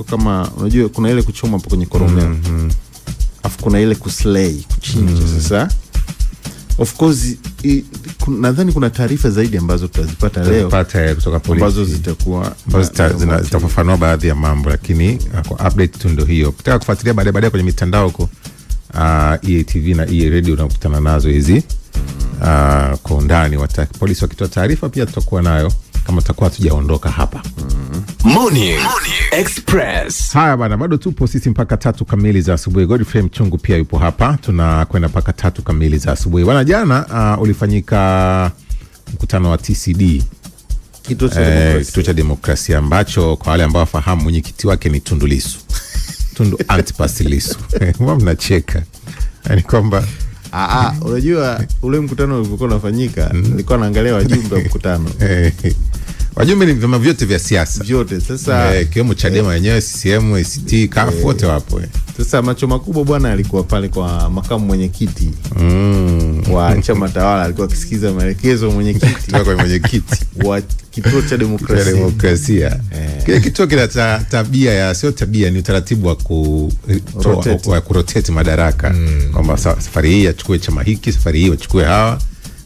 Kwa kama unajua kuna ile kuchoma hapo kwenye koromeo. Afu kuna ile kuslay, kuchinja. Sasa of course nadhani kuna taarifa zaidi ambazo tutazipata leo kutoka polisi ambazo zitakuwa zitafafanua baadhi ya mambo, lakini kwa update tu ndio hiyo. Ukitaka kufuatilia baadaye kwenye mitandao huko EATV na EA Radio unakutana nazo hizi kwa undani. Polisi wakitoa taarifa pia tutakuwa nayo kama tutakuwa tujaondoka hapa. Morning Express. Haya bana, bado tupo sisi mpaka 3 kamili za asubuhi. Godfrey Mchungu pia yupo hapa. Tunakwenda mpaka 3 kamili za asubuhi. Bwana, jana ulifanyika mkutano wa TCD, kituo cha demokrasia ambacho kwa wale ambao wafahamu mwenyekiti wake ni Tundu Lissu. Tundu Antipas Lissu. Mbona mnacheka? Yaani kwamba unajua ule mkutano ulivyokuwa unafanyika, nilikuwa naangalia wajumbe wa mkutano. Wajumbe ni vyama vyote vya siasa. Vyote. Sasa kiwemo Chadema yenyewe, CCM, ACT, CUF wote wapo. Sasa macho makubwa bwana alikuwa pale kwa makamu mwenyekiti wa chama tawala, alikuwa akisikiza maelekezo mwenyekiti kwa mwenyekiti wa kituo cha demokrasia. Kile kituo kina tabia sio tabia, ni utaratibu wa kurotate madaraka. Kwamba safari hii achukue chama hiki, safari hii achukue hawa.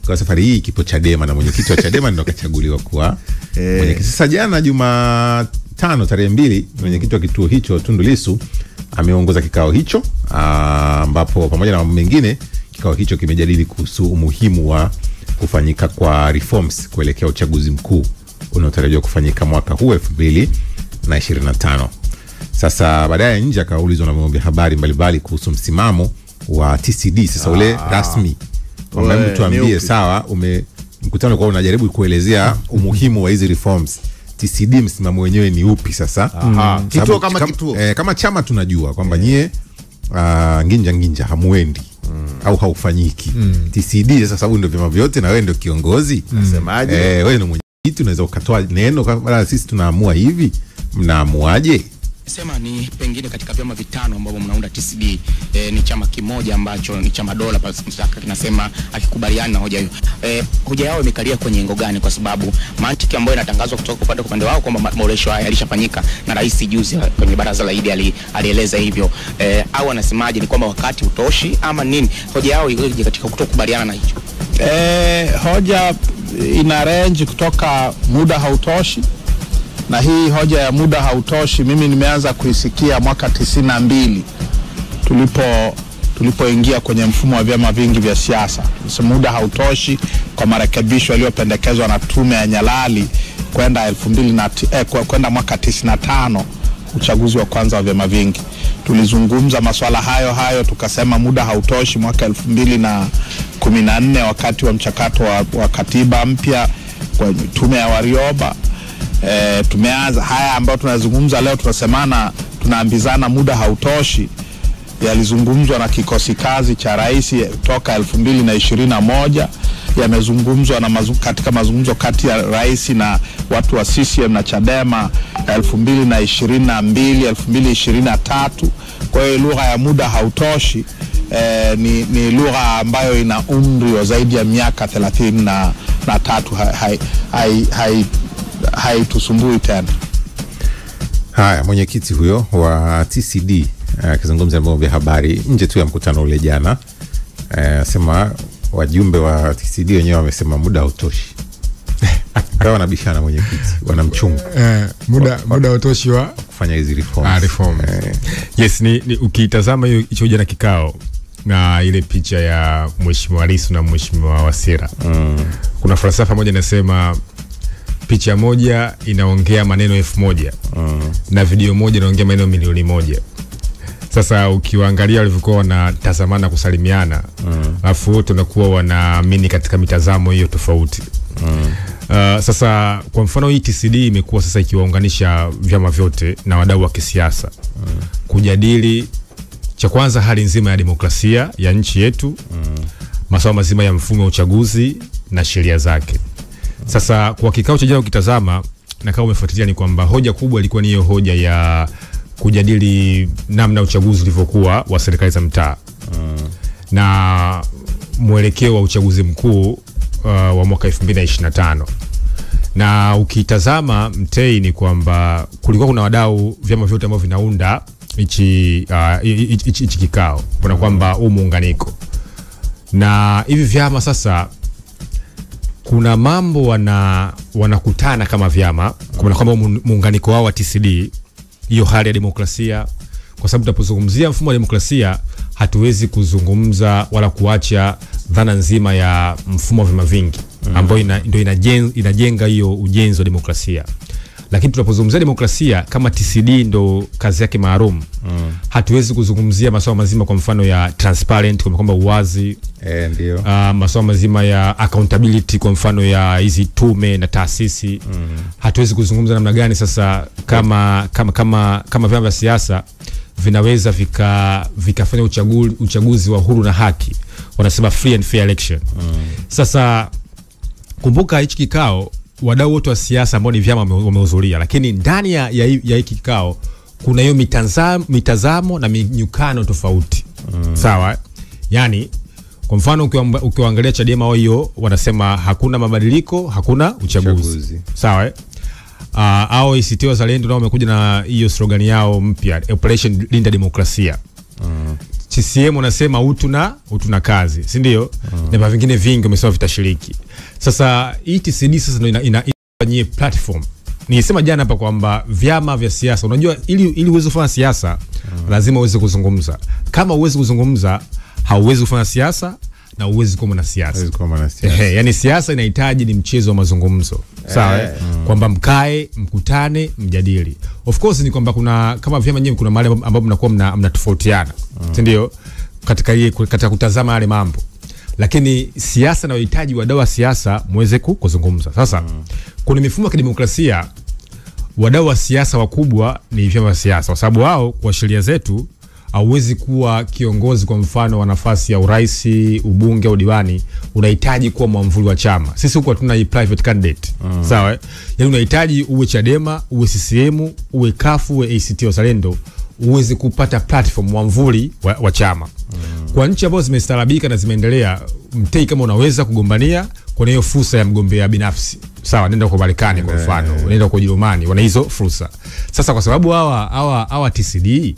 Kwa safari hii kipo Chadema na mwenyekiti wa Chadema ndio kachaguliwa kuwa mwenyekiti. Sasa jana Jumatano tarehe 2, mwenyekiti wa kituo hicho Tundu Lissu ameongoza kikao hicho, ambapo pamoja na mambo mengine kikao hicho kimejadili kuhusu umuhimu wa kufanyika kwa reforms kuelekea uchaguzi mkuu unaotarajiwa kufanyika mwaka huu 2025. Sasa baadaye nje akaulizwa na vyombo vya habari mbalimbali kuhusu msimamo wa TCD. Sasa ule rasmi kwamba tuambie, sawa, mkutano kwa unajaribu kuelezea umuhimu wa hizi reforms, TCD msimamo wenyewe ni upi sasa? Kituo kama kituo. Kama chama tunajua kwamba nyie nginja hamuendi au haufanyiki. TCD sasa sababu ndio vyama vyote na wewe ndio kiongozi. Nasemaje? Wewe ndio mwenyekiti, unaweza ukatoa neno kama sisi tunaamua hivi, mnaamuaje? Sema ni pengine katika vyama vitano ambavyo mnaunda TCD, ni chama kimoja ambacho ni chama dola pale msaka kinasema akikubaliana na hoja hiyo. Hoja yao imekalia kwenye engo gani? Kwa sababu mantiki ambayo inatangazwa kutoka upande wao kwamba maboresho haya yalishafanyika na rais juzi kwenye baraza la Idi alieleza hivyo. Au anasemaje, ni kwamba wakati utoshi ama nini? Hoja yao ikoje katika kutokubaliana na hicho? Hoja ina range kutoka muda hautoshi, na hii hoja ya muda hautoshi mimi nimeanza kuisikia mwaka 92 tulipoingia kwenye mfumo wa vyama vingi vya siasa. Muda hautoshi kwa marekebisho yaliyopendekezwa na tume ya Nyalali kwenda kwenda mwaka 95, uchaguzi wa kwanza wa vyama vingi. Tulizungumza masuala hayo tukasema muda hautoshi mwaka 2014 wakati wa mchakato wa katiba mpya kwa tume ya Warioba. Tumeanza haya ambayo tunazungumza leo, tunasemana tunaambizana muda hautoshi, yalizungumzwa na kikosi kazi cha rais toka 2021, yamezungumzwa na katika mazungumzo kati ya rais na watu wa CCM na Chadema 2022 2023. Kwa hiyo lugha ya muda hautoshi ni lugha ambayo ina umri wa zaidi ya miaka 33. Haitusumbui tena. Haya, mwenyekiti huyo wa TCD akizungumza na vyombo vya habari nje tu ya mkutano ule jana, sema wajumbe wa TCD wenyewe wamesema muda hautoshi. Kwa wanabishana mwenyekiti, wanamchunga muda hautoshi wa kufanya hizi reforms. Yes, ni ukitazama hicho jana kikao na ile picha ya Mheshimiwa Lissu na Mheshimiwa Wasira, kuna falsafa moja inasema picha moja inaongea maneno 1000 na video moja inaongea maneno milioni 1. Sasa ukiwaangalia walivyokuwa wanatazamana kusalimiana, alafu wote wanakuwa wanaamini katika mitazamo hiyo tofauti. Sasa kwa mfano hii TCD imekuwa sasa ikiwaunganisha vyama vyote na wadau wa kisiasa kujadili, cha kwanza, hali nzima ya demokrasia ya nchi yetu, masuala mazima ya mfumo wa uchaguzi na sheria zake. Sasa kwa kikao cha jana ukitazama na kama umefuatilia, ni kwamba hoja kubwa ilikuwa ni hiyo hoja ya kujadili namna uchaguzi ulivyokuwa wa serikali za mtaa na mwelekeo wa uchaguzi mkuu wa mwaka 2025. Na ukitazama Mtei ni kwamba kulikuwa kuna wadau vyama vyote ambavyo vinaunda hichi kikao. Kuna kwamba huu muunganiko. Na hivi vyama sasa kuna mambo wanakutana kama vyama, kwa kwamba muunganiko wao wa TCD, hiyo hali ya demokrasia, kwa sababu tunapozungumzia mfumo wa demokrasia hatuwezi kuzungumza wala kuacha dhana nzima ya mfumo wa vyama vingi ambayo ndio inajenga hiyo ujenzi wa demokrasia. Lakini tunapozungumzia demokrasia kama TCD ndo kazi yake maalum, hatuwezi kuzungumzia masuala mazima kwa mfano ya transparent, kwa kwamba uwazi, ndio masuala mazima ya accountability, kwa mfano ya hizi tume na taasisi. Hatuwezi kuzungumza namna gani sasa kama vyama vya siasa vinaweza vikafanya uchaguzi wa huru na haki, wanasema free and fair election. Sasa kumbuka hichi kikao wadau wote wa siasa ambao ni vyama wamehudhuria, lakini ndani ya hiki kikao kuna hiyo mitazamo na minyukano tofauti. Sawa? Yani kwa mfano ukiangalia Chadema wao hiyo wanasema hakuna mabadiliko, hakuna uchaguzi. Sawa? Au ACT Wazalendo nao wamekuja na hiyo slogan yao mpya, Operation Linda Demokrasia. CCM wanasema utu na kazi, si ndio? Na vingine vingine vingi wamesema vitashiriki. Sasa hii TCD sasa ndio inafanyia platform. Nilisema jana hapa kwamba vyama vya siasa, unajua ili uweze kufanya siasa lazima uweze kuzungumza. Kama uweze kuzungumza hauwezi kufanya siasa na uwezi kuwa mwanasiasa. Yani siasa inahitaji ni mchezo wa mazungumzo. Sawa? Kwamba mkae, mkutane, mjadili. Of course ni kwamba kuna kama vyama nyewe kuna mahali ambapo mnakuwa mnatofautiana. Ndio? Katika kutazama yale mambo. Lakini siasa inahitaji wadau wa siasa muweze kuzungumza. Sasa kuna mifumo ya kidemokrasia, wadau wa siasa wakubwa ni vyama vya siasa, kwa sababu wao kwa sheria zetu hauwezi kuwa kiongozi kwa mfano wa nafasi ya urais, ubunge au diwani, unahitaji kuwa mwamvuli wa chama. Sisi huko hatuna private candidate. Sawa? Yani unahitaji uwe Chadema, uwe CCM, uwe CUF, uwe ACT Wazalendo, uweze kupata platform mwamvuli wa chama. Kwa nchi ambazo zimestarabika na zimeendelea, Mtei kama unaweza kugombania kwa hiyo fursa ya mgombea binafsi. Sawa, nenda kwa Marekani kwa mfano, nenda kwa Ujerumani, wana hizo fursa. Sasa kwa sababu hawa TCD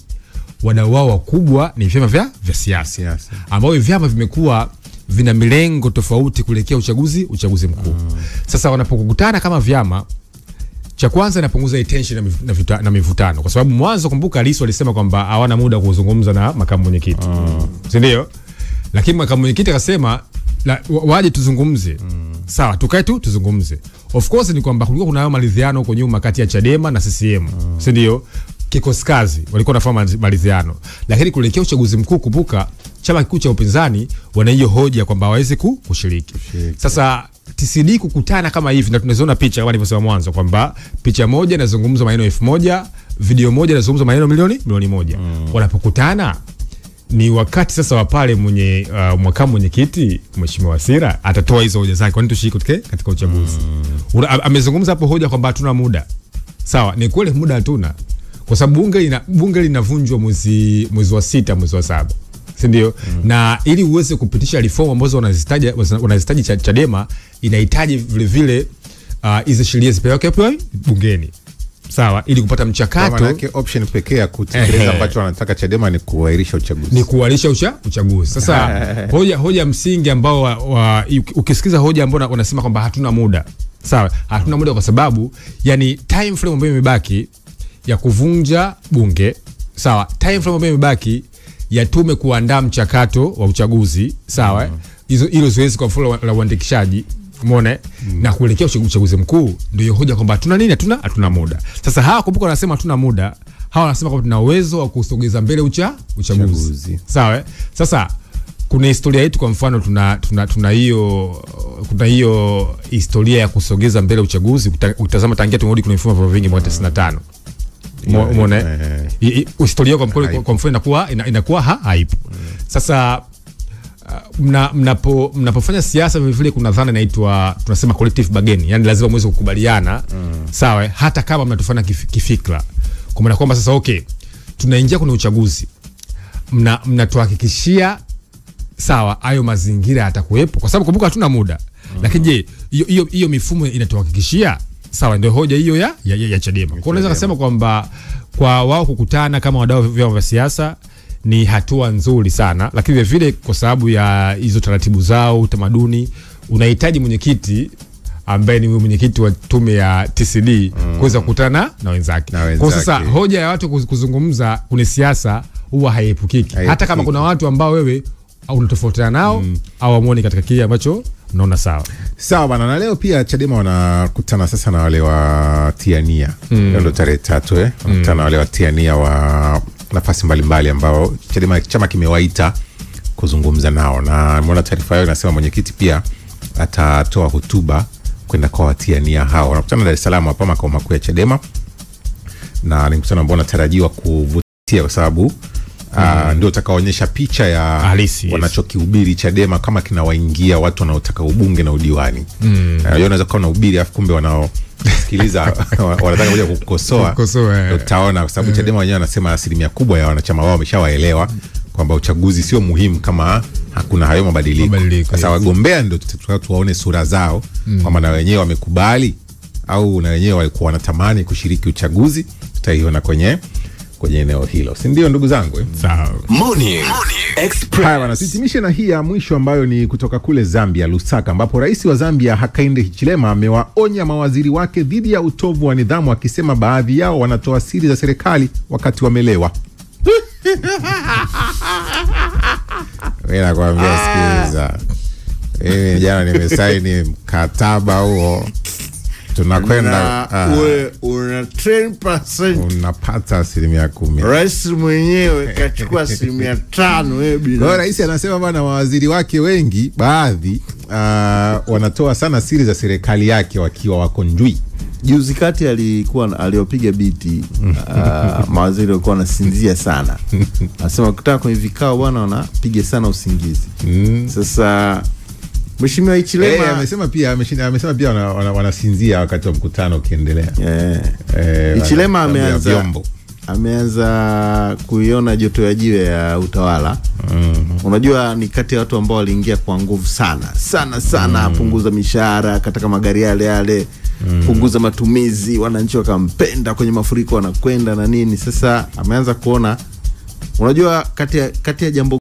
wadau wao wakubwa ni vyama vya siasa, ambao vyama vimekuwa vina milengo tofauti kuelekea uchaguzi mkuu. Sasa wanapokutana kama vyama, cha kwanza inapunguza tension na mivutano, kwa sababu mwanzo kumbuka Lissu alisema kwamba hawana muda kuzungumza na makamu mwenyekiti. Si ndio? Lakini makamu mwenyekiti akasema waje tuzungumze. Sawa, tukae tuzungumze. Of course ni kwamba kulikuwa kuna maridhiano huko nyuma kati ya Chadema na CCM. Si ndio? Kikosi kazi walikuwa wanafanya maridhiano, lakini kuelekea uchaguzi mkuu kumbuka chama kikuu cha upinzani wana hiyo hoja kwamba hawawezi kushiriki. Sasa TCD kukutana kama hivi, na tunaziona picha kama nilivyosema mwanzo kwamba picha moja inazungumza maneno 1000, video moja inazungumza maneno milioni 1. Wanapokutana ni wakati sasa wa pale makamu mwenyekiti Mheshimiwa Wasira atatoa hizo hoja zake, kwani tushiriki katika uchaguzi. Amezungumza hapo hoja kwamba hatuna muda. Sawa, ni kweli muda hatuna, kwa sababu bunge linavunjwa mwezi wa 6, mwezi wa 7. Si ndio? Na ili uweze kupitisha reform ambazo wanazitaji Chadema, inahitaji vile vile hizo sheria zipelekwe hapo bungeni. Sawa, ili kupata mchakato. Maana yake option pekee ya kutekeleza ambacho wanataka Chadema ni kuahirisha uchaguzi. Sasa hoja msingi ambao ukisikiza hoja ambao wanasema kwamba hatuna muda. Sawa, hatuna muda kwa sababu yani time frame ambayo imebaki ya kuvunja bunge. Sawa, time frame ambayo imebaki ya tume kuandaa mchakato wa uchaguzi. Sawa, hilo zoezi kwa mfumo la uandikishaji, umeona, na kuelekea uchaguzi mkuu, ndio hoja kwamba hatuna muda. Sasa hawa kumbuka wanasema hatuna muda, hawa wanasema kwamba tuna uwezo wa kusogeza mbele uchaguzi. Sawa, sasa kuna historia yetu, kwa mfano tuna hiyo historia ya kusogeza mbele uchaguzi. Utazama tangia tumerudi kwenye mfumo wa vingi mwaka 95. Umeona historia kwa mfano inakuwa haipo. Sasa mnapofanya siasa vile vile kuna dhana inaitwa tunasema collective bargaining, yani lazima muweze kukubaliana. Sawa, hata kama mnatofana kifikra, kwa maana kwamba sasa tunaingia kwenye uchaguzi, mnatuhakikishia sawa hayo mazingira yatakuwepo, kwa sababu kumbuka hatuna muda. Lakini je, hiyo mifumo inatuhakikishia sawa, ndio hoja hiyo ya Chadema. Kwa unaweza kusema kwamba kwa wao kukutana kama wadau wa vyama vya siasa ni hatua nzuri sana, lakini vile vile kwa sababu ya hizo taratibu zao, utamaduni, unahitaji mwenyekiti ambaye ni mwenyekiti wa tume ya TCD kuweza kukutana na wenzake. Kwa sasa hoja ya watu kuzungumza kwenye siasa huwa haiepukiki. Hata kama kuna watu ambao wewe au unatofautiana nao au amuone katika kile ambacho unaona sawa. Sawa bana, na leo pia Chadema wanakutana sasa na wale wa tiania. Leo ndo tarehe 3 wanakutana na wale wa tiania wa nafasi mbalimbali ambao Chadema chama kimewaita kuzungumza nao, na mbona taarifa yao inasema mwenyekiti pia atatoa hotuba kwenda kwa watiania hao. Wanakutana Dar es Salaam hapa makao makuu ya Chadema, na ni mkutano ambao unatarajiwa kuvutia kwa sababu ndio utakaoonyesha picha ya halisi, wanachokihubiri Chadema kama kinawaingia watu wanaotaka ubunge na udiwani. Unaweza kuwa na ubiri afu kumbe wanaosikiliza wanataka kuja kukosoa. Utaona kwa sababu Chadema wenyewe wanasema 1% kubwa ya wanachama wao wameshawaelewa kwamba uchaguzi sio muhimu kama hakuna hayo mabadiliko. Sasa wagombea ndio tuwaone sura zao kwamba na wenyewe wamekubali au na wenyewe walikuwa wanatamani kushiriki uchaguzi. Tutaiona kwenye eneo hilo, si ndio ndugu zangu? Sawa. Morning Express. Haya bana, sitimishe na hii ya mwisho ambayo ni kutoka kule Zambia, Lusaka, ambapo rais wa Zambia Hakainde Hichilema amewaonya mawaziri wake dhidi ya utovu wa nidhamu, akisema baadhi yao wanatoa siri za serikali wakati wamelewa. Mimi nakwambia, sikiliza, jana nimesaini mkataba huo, tunakwenda una 10%, unapata 10%. rais mwenyewe kachukua 5%. Wewe binafsi. Kwa rais anasema bwana, mawaziri wake wengi baadhi wanatoa sana siri za serikali yake wakiwa wako njui. Juzi kati aliopiga biti mawaziri walikuwa wanasinzia sana. Anasema kutaka kwenye vikao bwana wanapiga sana usingizi. Sasa Mheshimiwa Hichilema amesema pia wanasinzia wakati wa mkutano ukiendelea. Hichilema ameanza kuiona joto ya jiwe ya utawala. Unajua ni kati ya watu ambao waliingia kwa nguvu sana punguza mishahara katika magari yale, punguza matumizi, wananchi wakampenda, kwenye mafuriko wanakwenda na nini. Sasa ameanza kuona, unajua kati ya jambo